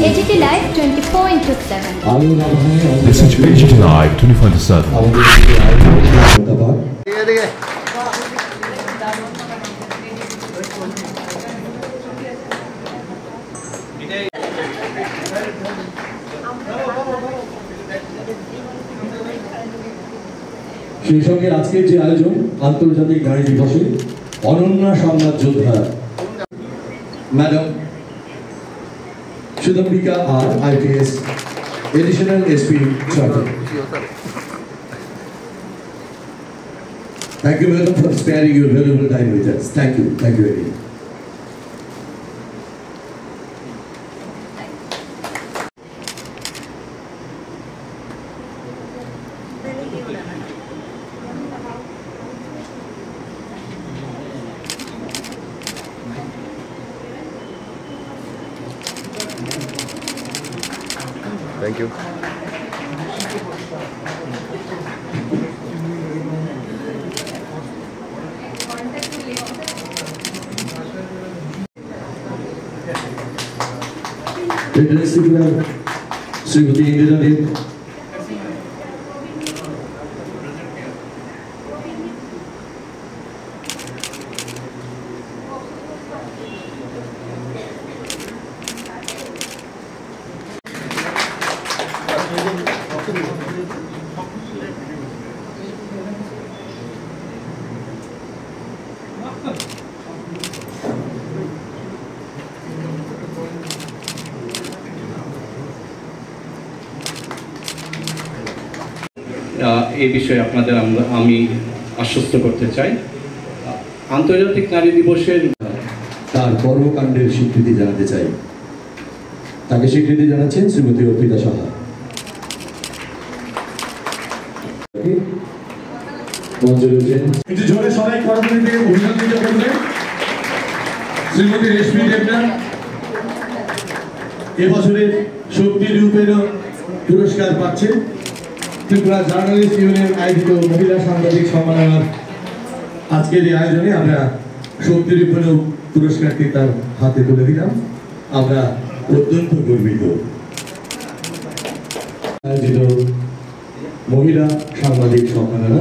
AGT Live 24/7. Listen to AGT Live 24/7. সেই সঙ্গে আজকের যে আয়োজন আন্তর্জাতিক নারী দিবসে অনন্যা সংবাদ যোদ্ধা madam সুদম্বিকা R IPS Additional SP Charter. Thank you madam for sparing your valuable time with us. Thank you very much. Thank you. Srimati Indira Dev. এই বিষয়ে আপনাদের আমি আশ্বস্ত করতে চাই আন্তর্জাতিক নারী দিবসের তার কর্মকাণ্ডের স্বীকৃতি জানাতে চাই তাকে স্বীকৃতি জানাচ্ছেন শ্রীমতী অর্পিতা সাহা জোরে সবাই কর্মীদের অভিনন্দিত করবেন শ্রীমতী রেশমি দেবনাথ এবছরের শক্তি রূপের পুরস্কার পাচ্ছেন ত্রিপুরা জার্নালিস্ট ইউনিয়ন আয়োজিত মহিলা সাংবাদিক সম্মাননার আজকের এই আয়োজনে আমরা শক্তিরূপের পুরস্কারটি তার হাতে তুলে দিলাম আমরা অত্যন্ত গর্বিত আয়োজিত মহিলা সাংবাদিক সম্মাননা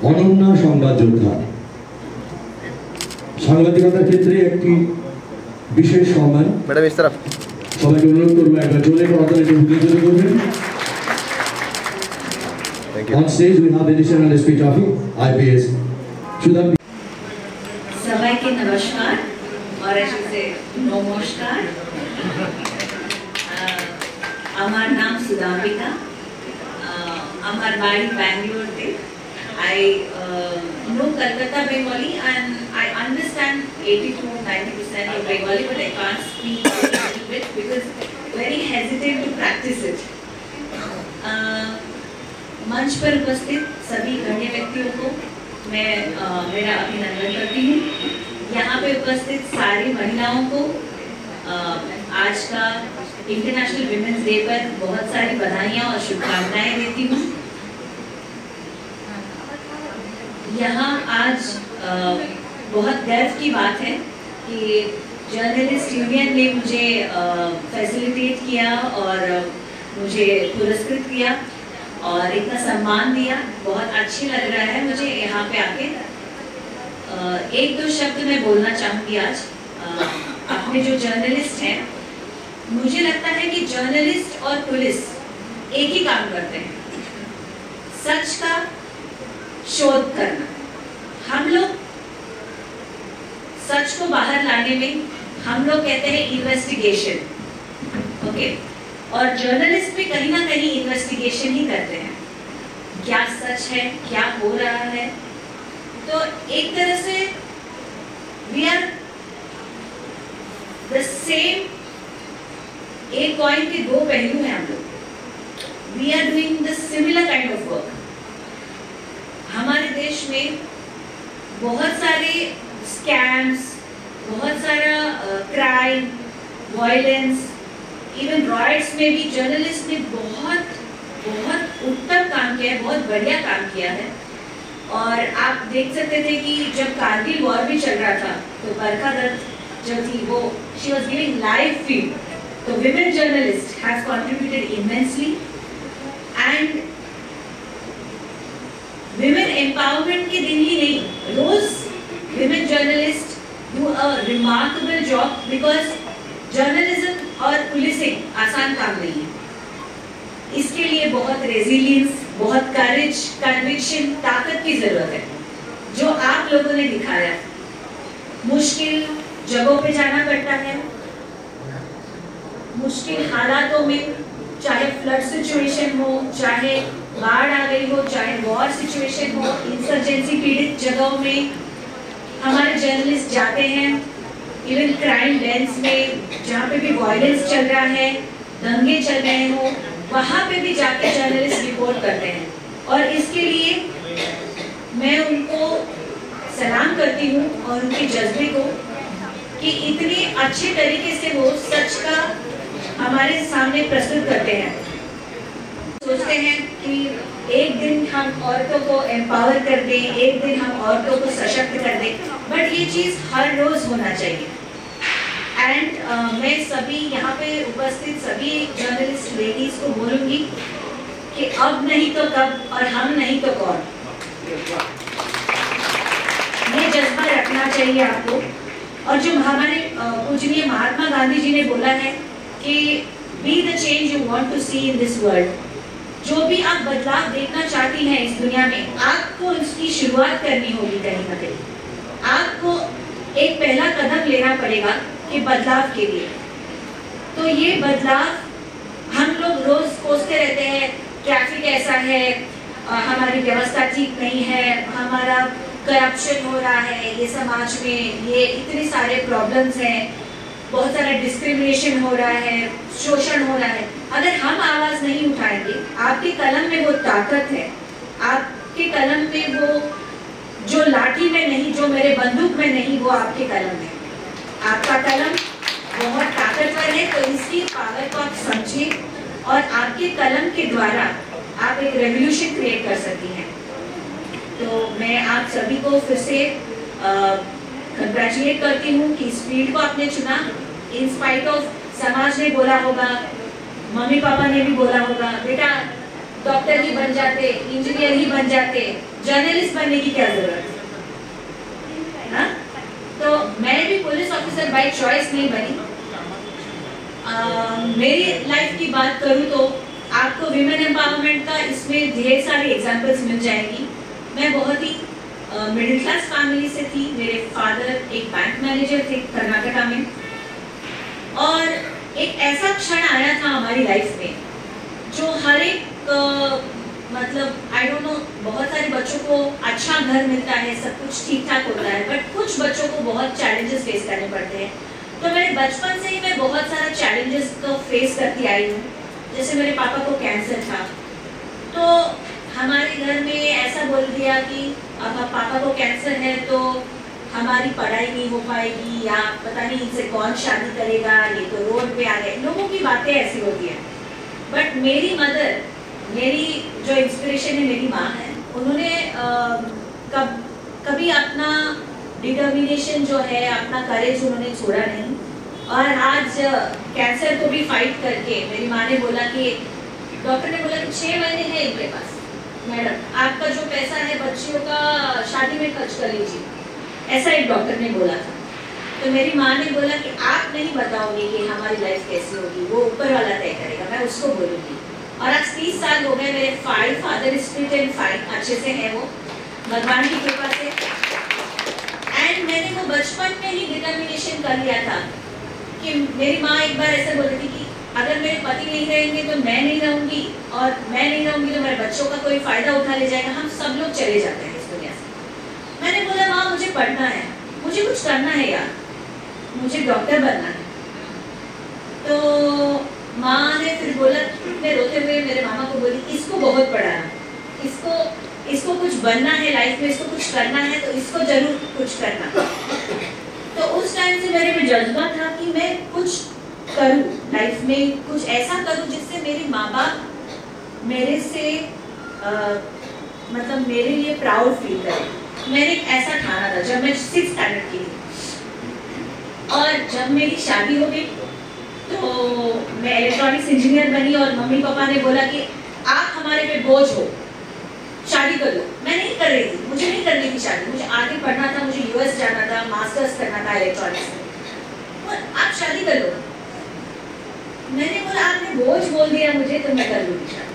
অনন্যা সংবাদ যোদ্ধা সাংবাদিকতার ক্ষেত্রে একটি বিশেষ সম্মান সবাইকে অনুরোধ করবো একবার জোরে করবেন On stage we have additional SP Trophy, IPS. Sudhambi. सभी के नमस्कार और ऐसे से नमस्कार। हमारा नाम सुदाम्बिका। हमारा बाड़ी बैंगलोर थे। I know Kolkata Bengali and I understand 80 to 90% of Bengali, but I can't speak a little bit because very hesitant to practice it. मंच पर उपस्थित सभी गण्य व्यक्तियों को मैं मेरा अभिनंदन करती हूँ। यहाँ पे उपस्थित सारी महिलाओं को आज का इंटरनेशनल विमेंस डे पर बहुत सारी बधाइयाँ और शुभकामनाएं देती हूँ। यहाँ आज बहुत गर्व की बात है कि जर्नलिस्ट यूनियन ने मुझे फैसिलिटेट किया और मुझे पुरस्कृत किया और इतना सम्मान दिया बहुत अच्छी लग रहा है मुझे यहाँ पे आके एक दो शब्द मैं बोलना चाहूँगी आज अपने जो जर्नलिस्ट हैं मुझे लगता है कि जर्नलिस्ट और पुलिस एक ही काम करते हैं सच का शोध करना हम लोग सच को बाहर लाने में हम लोग कहते हैं इन्वेस्टिगेशन ओके और जर्नलिस्ट भी कहीं ना कहीं इन्वेस्टिगेशन ही करते हैं क्या सच है क्या हो रहा है तो एक तरह से वी आर द सेम एक कॉइन के दो पहलू हैं हम लोग we are doing the similar kind of work हमारे देश में बहुत सारे स्कैम्स बहुत सारा क्राइम वायलेंस इवन रॉयट्स में भी जर्नलिस्ट ने बहुत उत्तम काम किया है बहुत बढ़िया काम किया है और आप देख सकते थे कि जब कारगिल वॉर भी चल रहा था तो बरखा दत्त जो थी वो she was giving live feed तो women journalists have contributed immensely, and women empowerment के दिन ही नहीं, रोज women journalists do a remarkable job, because journalism और पुलिसिंग आसान काम नहीं है। इसके लिए बहुत रेजिलियंस, बहुत करेज, कन्विक्शन, ताकत की जरूरत है, जो आप लोगों ने दिखाया। मुश्किल जगहों पे जाना पड़ता है, मुश्किल हालातों में, चाहे फ्लड सिचुएशन हो, चाहे बाढ़ आ गई हो, चाहे वॉर सिचुएशन हो, इंसर्जेंसी पीड़ित जगहों में हमारे जर्नलिस्ट जाते हैं। इवन क्राइम डेंस में जहाँ पे भी वायलेंस चल रहा है, दंगे चल रहे हो, वहाँ पे भी जाके जर्नलिस्ट रिपोर्ट करते हैं। और इसके लिए मैं उनको सलाम करती हूँ और उनके जज्बे को, कि इतने अच्छे तरीके से वो सच का हमारे सामने प्रस्तुत करते हैं। सोचते हैं कि एक दिन हम औरतों को एम्पावर कर दें, एक दिन हम औरतों को सशक्त कर दें, बट ये चीज़ हर रोज होना चाहिए। एंड मैं सभी यहाँ पे उपस्थित सभी जर्नलिस्ट लेडीज को बोलूँगी कि अब नहीं तो कब, और हम नहीं तो कौन। ये जज्बा रखना चाहिए आपको। और जो हमारे पूजनीय महात्मा गांधी जी ने बोला है कि be the change you want to see in this world, जो भी आप बदलाव देखना चाहती हैं इस दुनिया में, आपको इसकी शुरुआत करनी होगी। कहीं ना कहीं आपको एक पहला कदम लेना पड़ेगा कि बदलाव के लिए। तो ये बदलाव हम लोग रोज कोसते रहते हैं, ट्रैफिक ऐसा है, हमारी व्यवस्था ठीक नहीं है, हमारा करप्शन हो रहा है ये समाज में, ये इतने सारे प्रॉब्लम्स हैं, बहुत सारा डिस्क्रिमिनेशन हो रहा है, शोषण हो रहा है। अगर हम आवाज नहीं उठाएंगे, आपके कलम में वो ताकत है, आपके कलम में वो जो लाठी में नहीं, जो मेरे बंदूक में नहीं, वो आपके कलम में। आपका कलम बहुत ताकतवर है, तो इसकी पावर को आप समझिए और आपके कलम के द्वारा आप एक रेवोल्यूशन क्रिएट कर सकती हैं। तो मैं आप सभी को फिर से कंग्रेचुलेट करती हूँ कि इस फील्ड को आपने चुना। इन स्पाइट ऑफ समाज ने बोला होगा, मम्मी पापा ने भी बोला होगा, बेटा डॉक्टर ही बन जाते, इंजीनियर ही बन जाते, जर्नलिस्ट बनने की क्या जरूरत है ना? तो मैं भी पुलिस ऑफिसर बाय चॉइस नहीं बनी। मेरी लाइफ की बात करूँ तो आपको विमेन एम्पावरमेंट का इसमें ढेर सारी एग्जांपल्स मिल जाएंगी। मैं बहुत ही मिडिल क्लास फैमिली से थी। मेरे फादर एक बैंक मैनेजर थे कर्नाटका में, और एक ऐसा क्षण आया था हमारी लाइफ में जो हर एक मतलब आई डोंट नो, बहुत सारे बच्चों को अच्छा घर मिलता है, सब कुछ ठीक ठाक होता है, बट कुछ बच्चों को बहुत चैलेंजेस फेस करने पड़ते हैं। तो मेरे बचपन से ही मैं बहुत सारा चैलेंजेस को फेस करती आई हूँ। जैसे मेरे पापा को कैंसर था, तो हमारे घर में ऐसा बोल दिया कि अब पापा को कैंसर है तो हमारी पढ़ाई नहीं हो पाएगी, या पता नहीं इनसे कौन शादी करेगा, ये तो रोड पे आ गए। लोगों की बातें ऐसी होती हैं, बट मेरी मदर, मेरी जो इंस्पिरेशन है मेरी माँ है, उन्होंने कभी अपना डिटर्मिनेशन जो है, अपना करेज उन्होंने छोड़ा नहीं। और आज कैंसर को भी फाइट करके मेरी माँ ने बोला कि डॉक्टर ने बोला कि 6 महीने हैं इनके पास, मैडम आपका जो पैसा है बच्चियों का शादी में खर्च कर लीजिए, ऐसा एक डॉक्टर ने बोला था। तो मेरी माँ ने बोला कि आप नहीं बताओगे कि हमारी लाइफ कैसी होगी, वो ऊपर वाला तय करेगा, मैं उसको बोलूँगी। और आज 30 साल हो गए, मेरे 5 father is fit and fine, अच्छे से हैं वो, भगवान की कृपा से। एंड मैंने वो बचपन में ही डिटर्मिनेशन कर लिया था कि मेरी माँ एक बार ऐसे बोल रही थी कि अगर मेरे पति नहीं रहेंगे तो मैं नहीं रहूँगी, और मैं नहीं रहूँगी तो मेरे बच्चों का कोई फायदा उठा ले जाएगा, हम सब लोग चले जाते हैं इस दुनिया से। मैंने बोला माँ मुझे पढ़ना है, मुझे कुछ करना है यार, मुझे डॉक्टर बनना है। तो माँ ने फिर बोला, मैं रोते हुए मेरे मामा को बोली इसको बहुत पढ़ाना, इसको कुछ बनना है लाइफ में, इसको कुछ करना है, तो इसको जरूर कुछ करना। तो उस टाइम से मेरे में जज्बा था कि मैं कुछ करूं लाइफ में, कुछ ऐसा करूं जिससे मेरे माँ बाप मेरे से मतलब मेरे लिए प्राउड फील करें। मैंने एक ऐसा ठाना था जब मैं 6th स्टैंडर्ड की थी, और जब मेरी शादी हो गई तो मैं इलेक्ट्रॉनिक्स इंजीनियर बनी और मम्मी पापा ने बोला कि आप हमारे पे बोझ हो, शादी कर लो। मैं नहीं कर रही थी, मुझे नहीं करनी थी शादी, मुझे आगे पढ़ना था, मुझे यूएस जाना था, मास्टर्स करना था इलेक्ट्रॉनिक्स में। और आप शादी कर लो। मैंने बोला आपने बोझ बोल दिया मुझे तो मैं कर लूँगी शादी।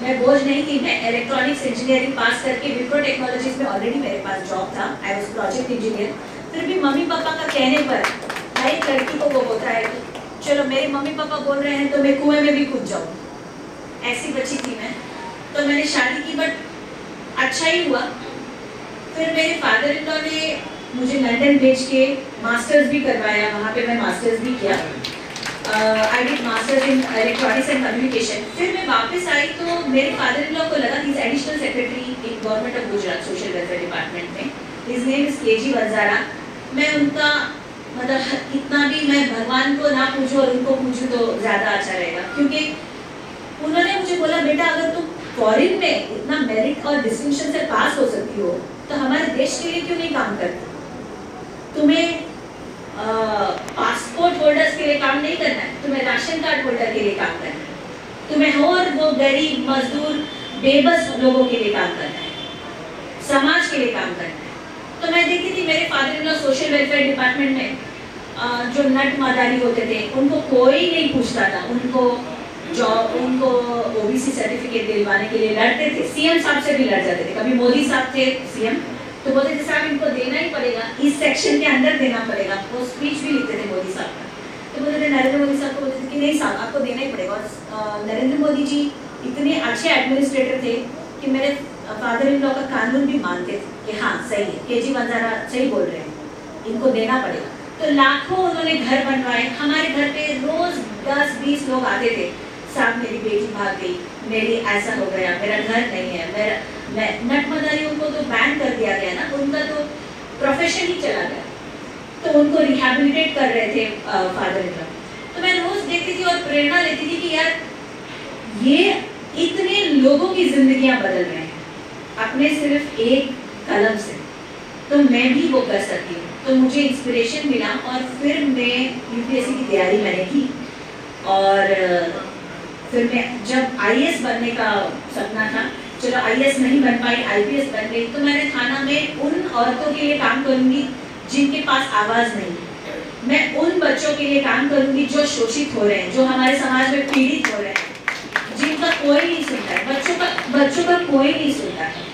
मैं बोझ नहीं थी, मैं इलेक्ट्रॉनिक्स इंजीनियरिंग पास करके विप्रो टेक्नोलॉजीज में ऑलरेडी मेरे पास जॉब था, आई वाज प्रोजेक्ट इंजीनियर। फिर भी मम्मी पापा का कहने पर हर एक लड़की को वो होता है कि चलो मेरे मम्मी पापा बोल रहे हैं तो मैं कुएं में भी कूद जाऊँ, ऐसी बच्ची थी मैं। तो मैंने शादी की, बट अच्छा ही हुआ। फिर मेरे फादर इन लॉ ने मुझे लंदन भेज के मास्टर्स भी करवाया, वहाँ पे मैं मास्टर्स भी किया। I did masters in electronics and communication. फिर मैं वापस आई तो मेरे फादर इन लॉ को लगा कि additional secretary in government of Gujarat social welfare department में, his name is KG Vanzara. मैं उनका मतलब इतना भी मैं भगवान को ना पूछूं और उनको पूछूं तो ज़्यादा अच्छा रहेगा, क्योंकि उन्होंने मुझे बोला बेटा अगर तुम फॉरेन में इतना मेरिट और डिस्टिंक्शन से पास हो सकती हो तो हमारे देश के लिए क्यों नहीं काम करती? तुम्हें पासपोर्ट होल्डर्स के लिए काम नहीं करना है, तुम्हें राशन कार्ड होल्डर के लिए काम करना है, तुम्हें और वो गरीब मजदूर बेबस लोगों के लिए काम करना है, समाज के लिए काम करना है। तो मैं देखती थी मेरे father in law social welfare department में जो नट मदारी होते थे उनको कोई नहीं पूछता था, उनको ओबीसी सर्टिफिकेट दिलवाने के लिए लड़ते थे, सीएम साहब से भी लड़ जाते थे। कभी मोदी साहब थे सीएम तो बोलते थे साहब इनको देना ही पड़ेगा, इस सेक्शन के अंदर देना पड़ेगा। वो स्पीच भी लिखते थे मोदी साहब का, तो बोलते थे नरेंद्र मोदी साहब को बोलते थे कि नहीं साहब आपको देना ही पड़ेगा। और नरेंद्र मोदी जी इतने अच्छे एडमिनिस्ट्रेटर थे कि मेरे फादर इन लॉ का कानून भी मानते थे कि हाँ सही है, केजी वंजारा सही बोल रहे हैं, इनको देना पड़ेगा। तो लाखों उन्होंने घर बनवाए। हमारे घर पे रोज 10-20 लोग आते थे, साहब मेरी बेटी भाग गई, मेरी ऐसा हो गया, मेरा घर नहीं है, मैं नटमदारियों को तो बैन कर दिया गया ना, उनका तो प्रोफेशन ही चला गया, तो उनको रिहैबिलिटेट कर रहे थे फादर इन लॉ। तो मैं रोज देखती थी और प्रेरणा लेती थी कि यार ये इतने लोगों की जिंदगियां बदल रहे हैं अपने सिर्फ एक कलम से, तो मैं भी वो कर सकती हूँ। तो मुझे इंस्पिरेशन मिला और फिर मैं यूपीएससी की तैयारी मैंने की। और फिर मैं जब आईएएस बनने का सपना था, चलो आईएएस नहीं बन पाई, आईपीएस बन गई, तो मैंने थाना में उन औरतों के लिए काम करूंगी जिनके पास आवाज नहीं, मैं उन बच्चों के लिए काम करूंगी जो शोषित हो रहे हैं, जो हमारे समाज में पीड़ित हो रहे हैं, जिनका कोई नहीं सुनता है, बच्चों का कोई नहीं सुनता है।